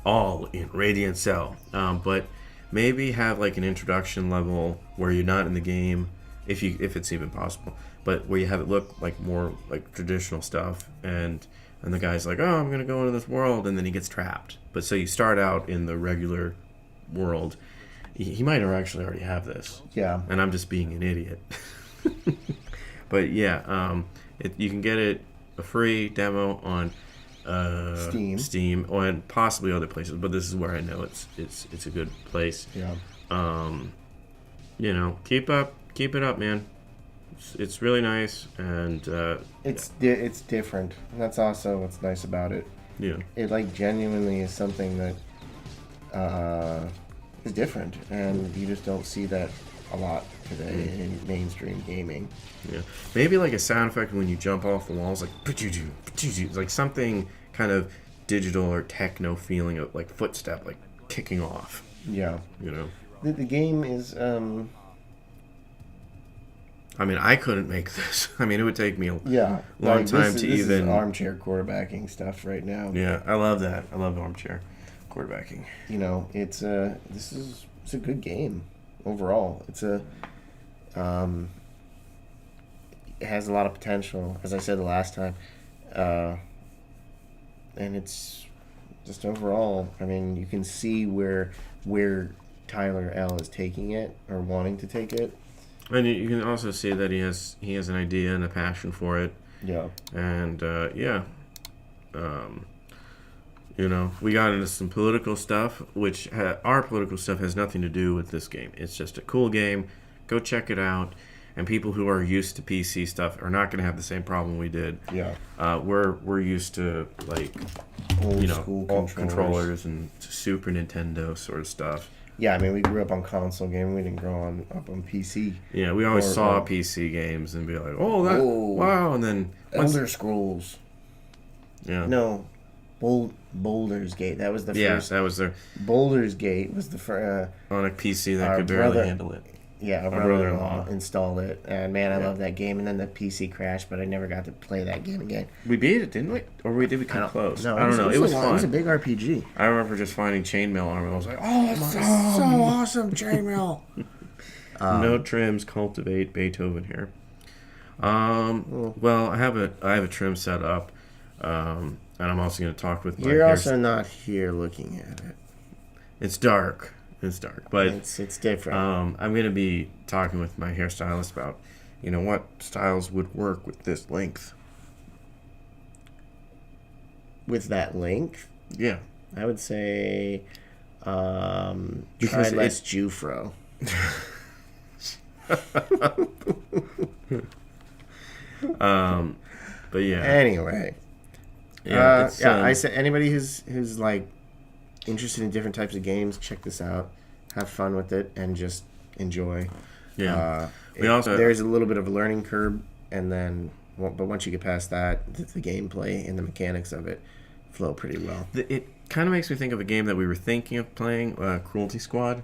[SPEAKER 1] All in Radiant Cell. But maybe have like an introduction level where you're not in the game, if it's even possible, but where you have it look like more like traditional stuff, and the guy's like, oh, I'm gonna go into this world, and then he gets trapped. But so you start out in the regular world. He might have actually already have this.
[SPEAKER 2] Yeah.
[SPEAKER 1] And I'm just being an idiot. But yeah, you can get it a free demo on Steam, and possibly other places. But this is where I know it's a good place.
[SPEAKER 2] Yeah.
[SPEAKER 1] Keep it up, man. It's really nice, and
[SPEAKER 2] it's different. And that's also what's nice about it.
[SPEAKER 1] Yeah.
[SPEAKER 2] It like genuinely is something that is different, and you just don't see that a lot today in mainstream gaming.
[SPEAKER 1] Yeah, maybe like a sound effect when you jump off the walls, like like something kind of digital or techno feeling of like footstep, like kicking off.
[SPEAKER 2] Yeah, the game is.
[SPEAKER 1] I mean, I couldn't make this. I mean, it would take me a long time
[SPEAKER 2] this
[SPEAKER 1] even.
[SPEAKER 2] Is armchair quarterbacking stuff right now.
[SPEAKER 1] Yeah, I love that. I love armchair quarterbacking.
[SPEAKER 2] It's a good game overall. It has a lot of potential, as I said the last time, and it's just overall. I mean, you can see where Tyler L is taking it or wanting to take it.
[SPEAKER 1] And you can also see that he has an idea and a passion for it.
[SPEAKER 2] Yeah.
[SPEAKER 1] And You know, we got into some political stuff, which our political stuff has nothing to do with this game. It's just a cool game. Go check it out. And people who are used to PC stuff are not going to have the same problem we did.
[SPEAKER 2] Yeah.
[SPEAKER 1] We're used to like
[SPEAKER 2] Old school
[SPEAKER 1] controllers and Super Nintendo sort of stuff.
[SPEAKER 2] Yeah, I mean, we grew up on console game. We didn't grow up on PC.
[SPEAKER 1] Yeah, we always saw PC games and be like, "Oh, that wow!" And then
[SPEAKER 2] Elder Scrolls.
[SPEAKER 1] Yeah.
[SPEAKER 2] No, Boulder's Gate. That was the first.
[SPEAKER 1] Yes, that was their
[SPEAKER 2] Boulder's Gate was the first.
[SPEAKER 1] On a PC that could barely handle it.
[SPEAKER 2] Yeah, our brother-in-law installed it, and man, I love that game. And then the PC crashed, but I never got to play that game again.
[SPEAKER 1] We beat it, didn't we? Or did we come close?
[SPEAKER 2] No,
[SPEAKER 1] I don't know. It was fun.
[SPEAKER 2] It was a big RPG.
[SPEAKER 1] I remember just finding chainmail armor. I was like, "Oh, it's
[SPEAKER 2] So awesome, chainmail."
[SPEAKER 1] no trims, cultivate Beethoven here. Well, I have a trim set up, and I'm also going to talk with my.
[SPEAKER 2] You're also not here looking at it.
[SPEAKER 1] It's dark. It's dark, but
[SPEAKER 2] it's different.
[SPEAKER 1] I'm going to be talking with my hairstylist about, what styles would work with this length.
[SPEAKER 2] With that length,
[SPEAKER 1] Yeah,
[SPEAKER 2] I would say,
[SPEAKER 1] Because
[SPEAKER 2] try less Jufro.
[SPEAKER 1] But yeah.
[SPEAKER 2] Anyway,
[SPEAKER 1] Yeah,
[SPEAKER 2] I said anybody who's like interested in different types of games, check this out. Have fun with it and just enjoy.
[SPEAKER 1] Yeah.
[SPEAKER 2] There's a little bit of a learning curve, but once you get past that, the gameplay and the mechanics of it flow pretty well.
[SPEAKER 1] It kind of makes me think of a game that we were thinking of playing, Cruelty Squad,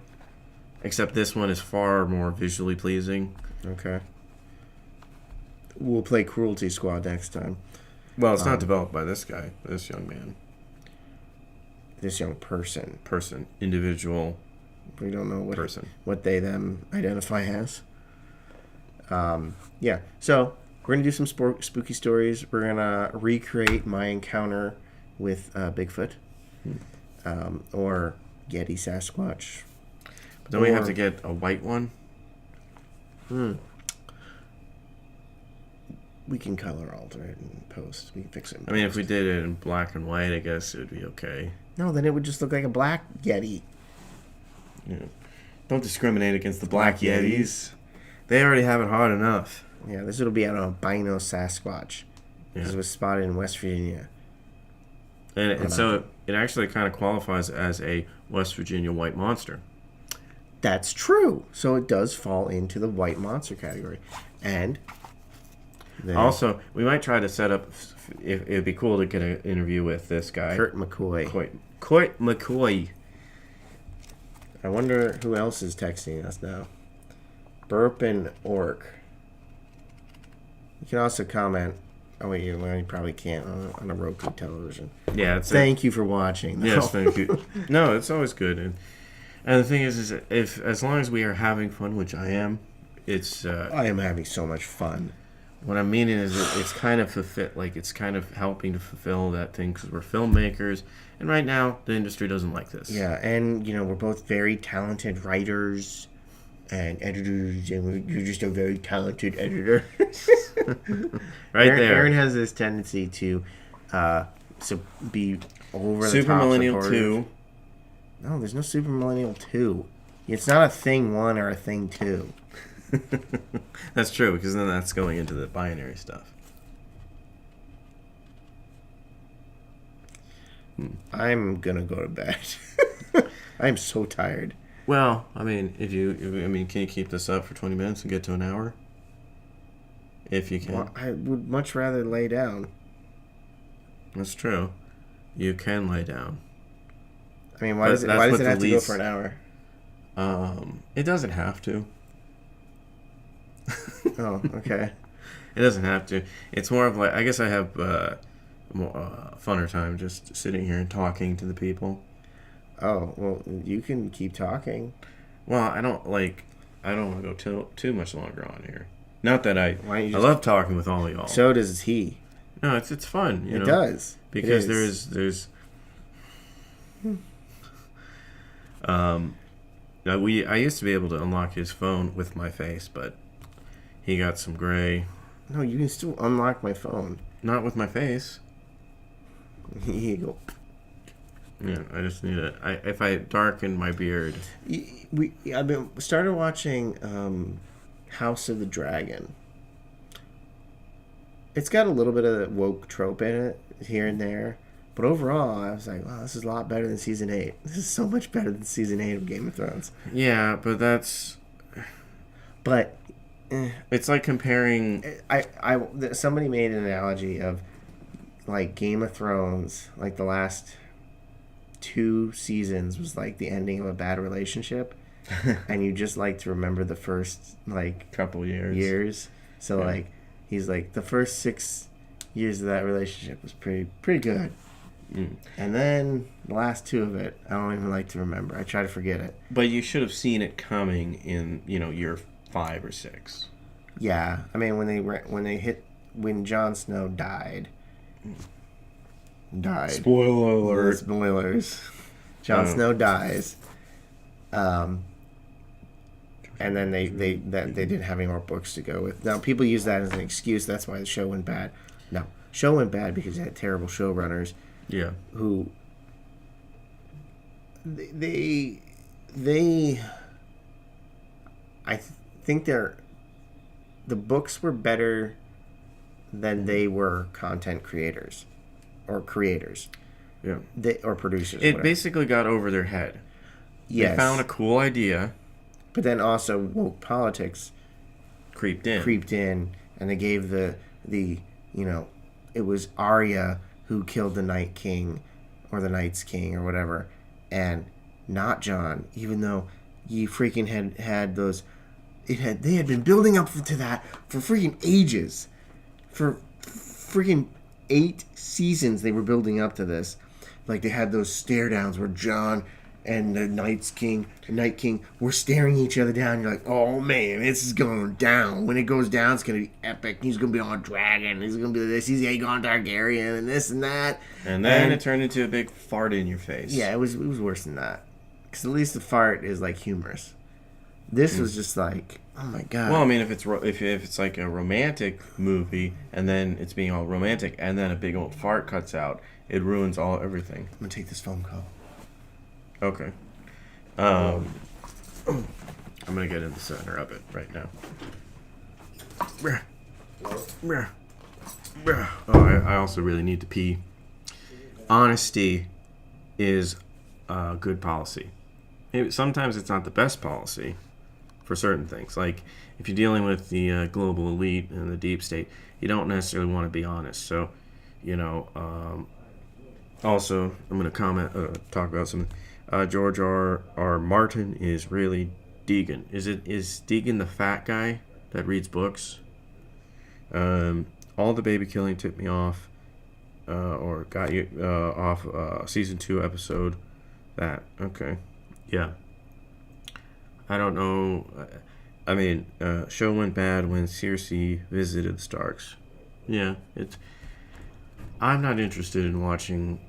[SPEAKER 1] except this one is far more visually pleasing.
[SPEAKER 2] Okay. We'll play Cruelty Squad next time.
[SPEAKER 1] Well, it's not developed by this guy, this young man.
[SPEAKER 2] This young person.
[SPEAKER 1] Individual.
[SPEAKER 2] We don't know what they them identify as. Yeah. So we're gonna do some spooky stories. We're gonna recreate my encounter with Bigfoot, or Yeti Sasquatch.
[SPEAKER 1] But then we have to get a white one.
[SPEAKER 2] We can color alter it and post. We can fix it.
[SPEAKER 1] I mean, if we did it in black and white, I guess it would be okay.
[SPEAKER 2] No, then it would just look like a black Yeti.
[SPEAKER 1] Yeah. Don't discriminate against the black Yetis. They already have it hard enough.
[SPEAKER 2] Yeah, this will be an albino Sasquatch.
[SPEAKER 1] Yeah.
[SPEAKER 2] This was spotted in West Virginia.
[SPEAKER 1] And so it actually kind of qualifies as a West Virginia white monster.
[SPEAKER 2] That's true. So it does fall into the white monster category. And
[SPEAKER 1] also, we might try to set up. It'd be cool to get an interview with this guy,
[SPEAKER 2] Kurt McCoy.
[SPEAKER 1] Kurt McCoy.
[SPEAKER 2] I wonder who else is texting us now. Burp and Orc. You can also comment. Oh wait, you probably can't on a Roku television.
[SPEAKER 1] Yeah.
[SPEAKER 2] Thank you for watching.
[SPEAKER 1] Yes, thank you. No, it's always good, and the thing is if as long as we are having fun, which I am, it's.
[SPEAKER 2] I am having so much fun.
[SPEAKER 1] What I'm meaning is it's kind of it's kind of helping to fulfill that thing because we're filmmakers, and right now the industry doesn't like this.
[SPEAKER 2] Yeah, and we're both very talented writers and editors, and you're just a very talented editor. Aaron has this tendency to be over the top.
[SPEAKER 1] Super Millennial 2.
[SPEAKER 2] No, there's no Super Millennial 2. It's not a thing 1 or a thing 2.
[SPEAKER 1] That's true, because then that's going into the binary stuff.
[SPEAKER 2] I'm gonna go to bed. I'm so tired.
[SPEAKER 1] Well, I mean, can you keep this up for 20 minutes and get to an hour? If you can.
[SPEAKER 2] Well, I would much rather lay down.
[SPEAKER 1] That's true. You can lay down.
[SPEAKER 2] I mean, why does it have to go for an hour?
[SPEAKER 1] It doesn't have to.
[SPEAKER 2] Oh, okay.
[SPEAKER 1] It doesn't have to. It's more of like, I guess I have more funner time just sitting here and talking to the people.
[SPEAKER 2] Oh, well, you can keep talking.
[SPEAKER 1] Well, I don't want to go too much longer on here. Not that I love talking with all of y'all.
[SPEAKER 2] So does he.
[SPEAKER 1] No, it's fun.
[SPEAKER 2] It does.
[SPEAKER 1] Because there's I used to be able to unlock his phone with my face, but he got some gray.
[SPEAKER 2] No, you can still unlock my phone.
[SPEAKER 1] Not with my face.
[SPEAKER 2] Here you go.
[SPEAKER 1] Yeah, I just need it. If I darken my beard.
[SPEAKER 2] I've been started watching House of the Dragon. It's got a little bit of the woke trope in it here and there, but overall, I was like, wow, this is a lot better than season 8. This is so much better than season 8 of Game of Thrones.
[SPEAKER 1] Yeah, but that's.
[SPEAKER 2] But
[SPEAKER 1] it's like comparing.
[SPEAKER 2] Somebody made an analogy of like Game of Thrones, like the last 2 seasons was like the ending of a bad relationship, and you just like to remember the first like
[SPEAKER 1] couple years.
[SPEAKER 2] So yeah. Like he's like the first 6 years of that relationship was pretty good, and then the last 2 of it I don't even like to remember. I try to forget it.
[SPEAKER 1] But you should have seen it coming in year 5 or 6.
[SPEAKER 2] Yeah, I mean when Jon Snow died.
[SPEAKER 1] Spoiler alert.
[SPEAKER 2] Spoilers. Jon Snow dies. And then they didn't have any more books to go with. Now people use that as an excuse. That's why the show went bad. No, show went bad because it had terrible showrunners.
[SPEAKER 1] Yeah.
[SPEAKER 2] Who they I think the books were better than they were content creators. Or creators,
[SPEAKER 1] yeah,
[SPEAKER 2] or producers.
[SPEAKER 1] It basically got over their head.
[SPEAKER 2] Yes,
[SPEAKER 1] they found a cool idea,
[SPEAKER 2] but then also woke politics
[SPEAKER 1] creeped in,
[SPEAKER 2] and they gave the it was Arya who killed the Night King, or the Night's King, or whatever, and not Jon, even though you freaking had those. They had been building up to that for freaking ages, for freaking 8 seasons they were building up to this. Like they had those stare downs where Jon and the Night King were staring each other down. You're like, oh man, this is going down. When it goes down, it's gonna be epic. He's gonna be on a dragon. He's gonna be this. He's Aegon Targaryen and this and that.
[SPEAKER 1] And then it turned into a big fart in your face.
[SPEAKER 2] Yeah, it was worse than that. Because at least the fart is like humorous. This was just like, oh my god.
[SPEAKER 1] Well, I mean, if it's like a romantic movie and then it's being all romantic and then a big old fart cuts out, it ruins everything.
[SPEAKER 2] I'm gonna take this phone call.
[SPEAKER 1] Okay. I'm gonna get in the center of it right now. Oh, I also really need to pee. Honesty is a good policy. Sometimes it's not the best policy. For certain things, like if you're dealing with the global elite and the deep state, you don't necessarily want to be honest. So, also I'm going to talk about something. George R. Martin is really Deegan. Is Deegan the fat guy that reads books? All the baby killing tipped me off, or got you off season 2 episode. That okay, yeah. I don't know. I mean, show went bad when Cersei visited the Starks. Yeah, I'm not interested in watching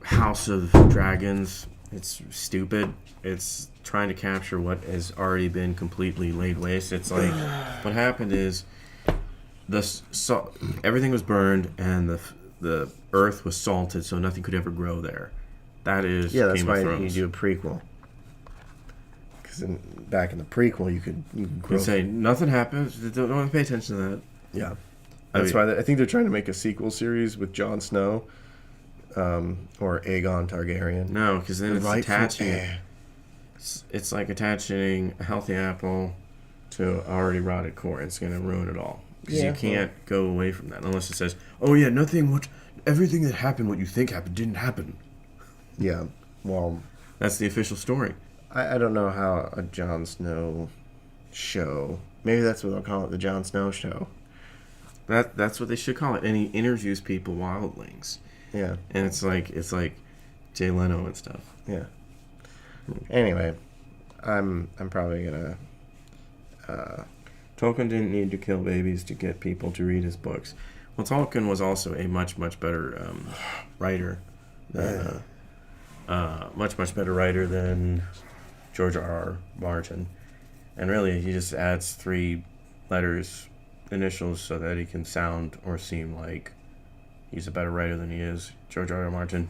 [SPEAKER 1] House of Dragons. It's stupid. It's trying to capture what has already been completely laid waste. It's like what happened is everything was burned and the earth was salted, so nothing could ever grow there. That is
[SPEAKER 2] that's
[SPEAKER 1] Game
[SPEAKER 2] why
[SPEAKER 1] of Thrones.
[SPEAKER 2] You do a prequel. Because back in the prequel, you could grow.
[SPEAKER 1] You say nothing happens. Don't pay attention to that.
[SPEAKER 2] Yeah, that's why I think they're trying to make a sequel series with Jon Snow, or Aegon Targaryen.
[SPEAKER 1] No, because then it's attaching. It's like attaching a healthy apple to already rotted core. It's going to ruin it all. Because you can't go away from that unless it says, "Oh yeah, everything that happened, what you think happened, didn't happen."
[SPEAKER 2] Yeah, well,
[SPEAKER 1] that's the official story.
[SPEAKER 2] I don't know how a Jon Snow show. Maybe that's what they'll call it, the Jon Snow show.
[SPEAKER 1] That's what they should call it. And he interviews people, wildlings.
[SPEAKER 2] Yeah,
[SPEAKER 1] and it's like Jay Leno and stuff.
[SPEAKER 2] Yeah. Anyway, I'm probably gonna.
[SPEAKER 1] Tolkien didn't need to kill babies to get people to read his books. Well, Tolkien was also a much better writer. Much better writer than George R. Martin, and really he just adds 3 letters, initials, so that he can sound or seem like He's a better writer than he is. George R. R. Martin.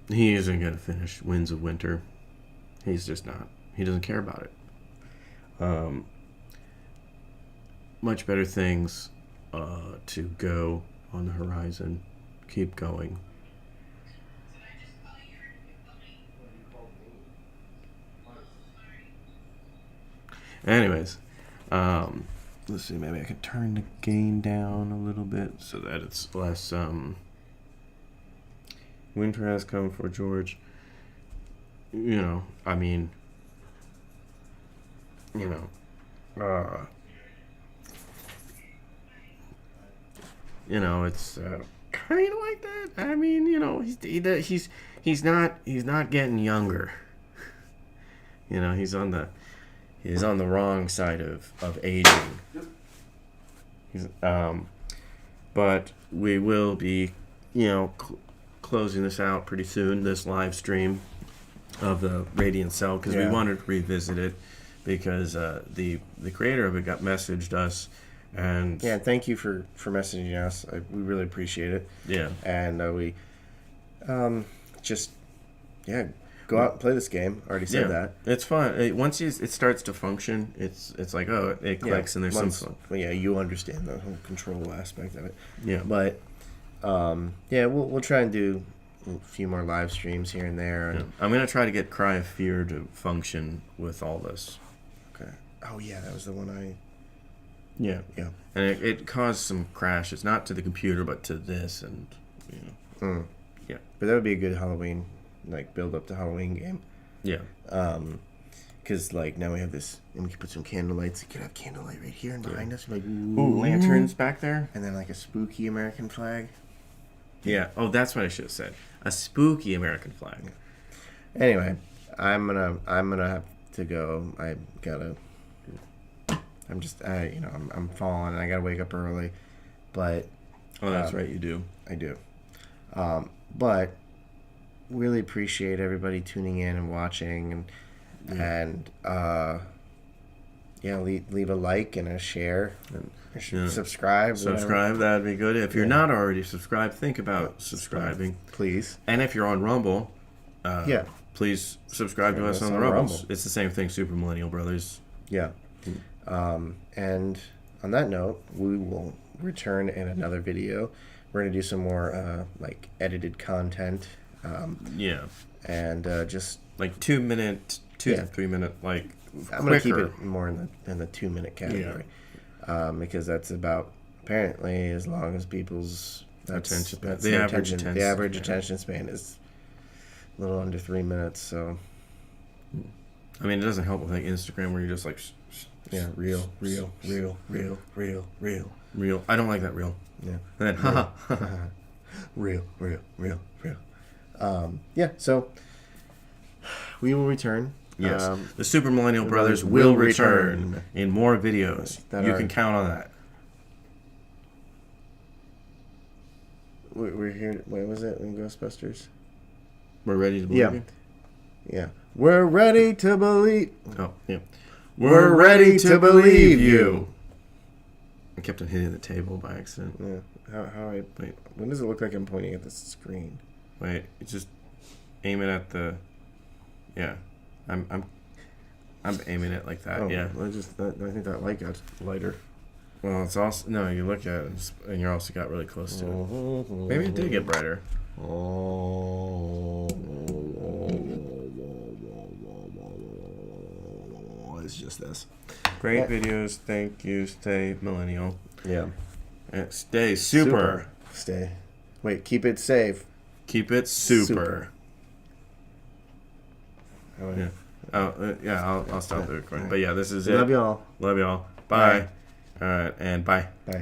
[SPEAKER 1] He isn't going to finish Winds of Winter. He's just not. He doesn't care about it. Much better things to go on the horizon. Keep going. Anyways, let's see. Maybe I can turn the gain down a little bit so that it's less. Winter has come for George. You know, I mean, you know, it's kind of like that. I mean, you know, he's not getting younger. You know, he's on the wrong side of aging. But we will be, you know, closing this out pretty soon. This live stream of the Radiant Cell, because we wanted to revisit it because the creator of it got messaged us, and
[SPEAKER 2] thank you for messaging us. We really appreciate it.
[SPEAKER 1] Yeah,
[SPEAKER 2] and we go out and play this game. Already said that.
[SPEAKER 1] It's fun. Once it starts to function, it's like, oh, it clicks and there's some fun.
[SPEAKER 2] Well, you understand the whole control aspect of it.
[SPEAKER 1] Yeah,
[SPEAKER 2] but we'll try and do a few more live streams here and there. And
[SPEAKER 1] I'm gonna try to get Cry of Fear to function with all this.
[SPEAKER 2] Okay. Oh yeah, that was the one I.
[SPEAKER 1] Yeah. And it caused some crashes, not to the computer, but to this, and Yeah.
[SPEAKER 2] But that would be a good Halloween, like, build up to Halloween game.
[SPEAKER 1] Yeah.
[SPEAKER 2] Because, like, now we have this, and we can put some candlelights. You could have candlelight right here and behind us. Like,
[SPEAKER 1] ooh, lanterns back there.
[SPEAKER 2] And then, like, a spooky American flag.
[SPEAKER 1] Yeah. Oh, that's what I should have said. A spooky American flag.
[SPEAKER 2] Anyway, I'm gonna have to go. I'm falling and I gotta wake up early, but
[SPEAKER 1] that's right, you do.
[SPEAKER 2] I do. But really appreciate everybody tuning in and watching, and leave a like and a share and subscribe.
[SPEAKER 1] Subscribe, that'd be good. If you're not already subscribed, think about subscribing,
[SPEAKER 2] please.
[SPEAKER 1] And if you're on Rumble, please subscribe to us on the Rumbles. It's the same thing, Super Millennial Brothers.
[SPEAKER 2] Yeah. And on that note, we will return in another video. We're going to do some more edited content. And just
[SPEAKER 1] like 2 minute, 2 to 3 minute, like,
[SPEAKER 2] I'm going to keep it more in the 2 minute category. Because that's about, apparently, as long as people's
[SPEAKER 1] attention.
[SPEAKER 2] The average attention span is a little under 3 minutes. So,
[SPEAKER 1] I mean, it doesn't help with like Instagram where you're just like,
[SPEAKER 2] real.
[SPEAKER 1] I don't like that real.
[SPEAKER 2] Yeah.
[SPEAKER 1] And then,
[SPEAKER 2] real. So we will return.
[SPEAKER 1] Yes. The Super Millennial Brothers will return in more videos. You can count on that.
[SPEAKER 2] We're here. What was it in Ghostbusters?
[SPEAKER 1] We're ready to believe you?
[SPEAKER 2] Yeah. We're ready to believe.
[SPEAKER 1] Oh, yeah. We're ready to believe you. I kept on hitting the table by accident.
[SPEAKER 2] Yeah. Wait. When does it look like I'm pointing at the screen?
[SPEAKER 1] Wait. Just aim it at the. Yeah. I'm aiming it like that. Yeah.
[SPEAKER 2] I think that light got lighter.
[SPEAKER 1] Well, it's also you look at it and you also got really close to it. Maybe it did get brighter.
[SPEAKER 2] It's just this.
[SPEAKER 1] Great videos. Thank you. Stay millennial.
[SPEAKER 2] Yeah.
[SPEAKER 1] And stay super.
[SPEAKER 2] Stay. Wait. Keep it safe.
[SPEAKER 1] Keep it super.
[SPEAKER 2] Oh,
[SPEAKER 1] yeah. I'll stop the recording. But yeah, this is it.
[SPEAKER 2] Love y'all.
[SPEAKER 1] Love y'all. Bye. All right, and bye.
[SPEAKER 2] Bye.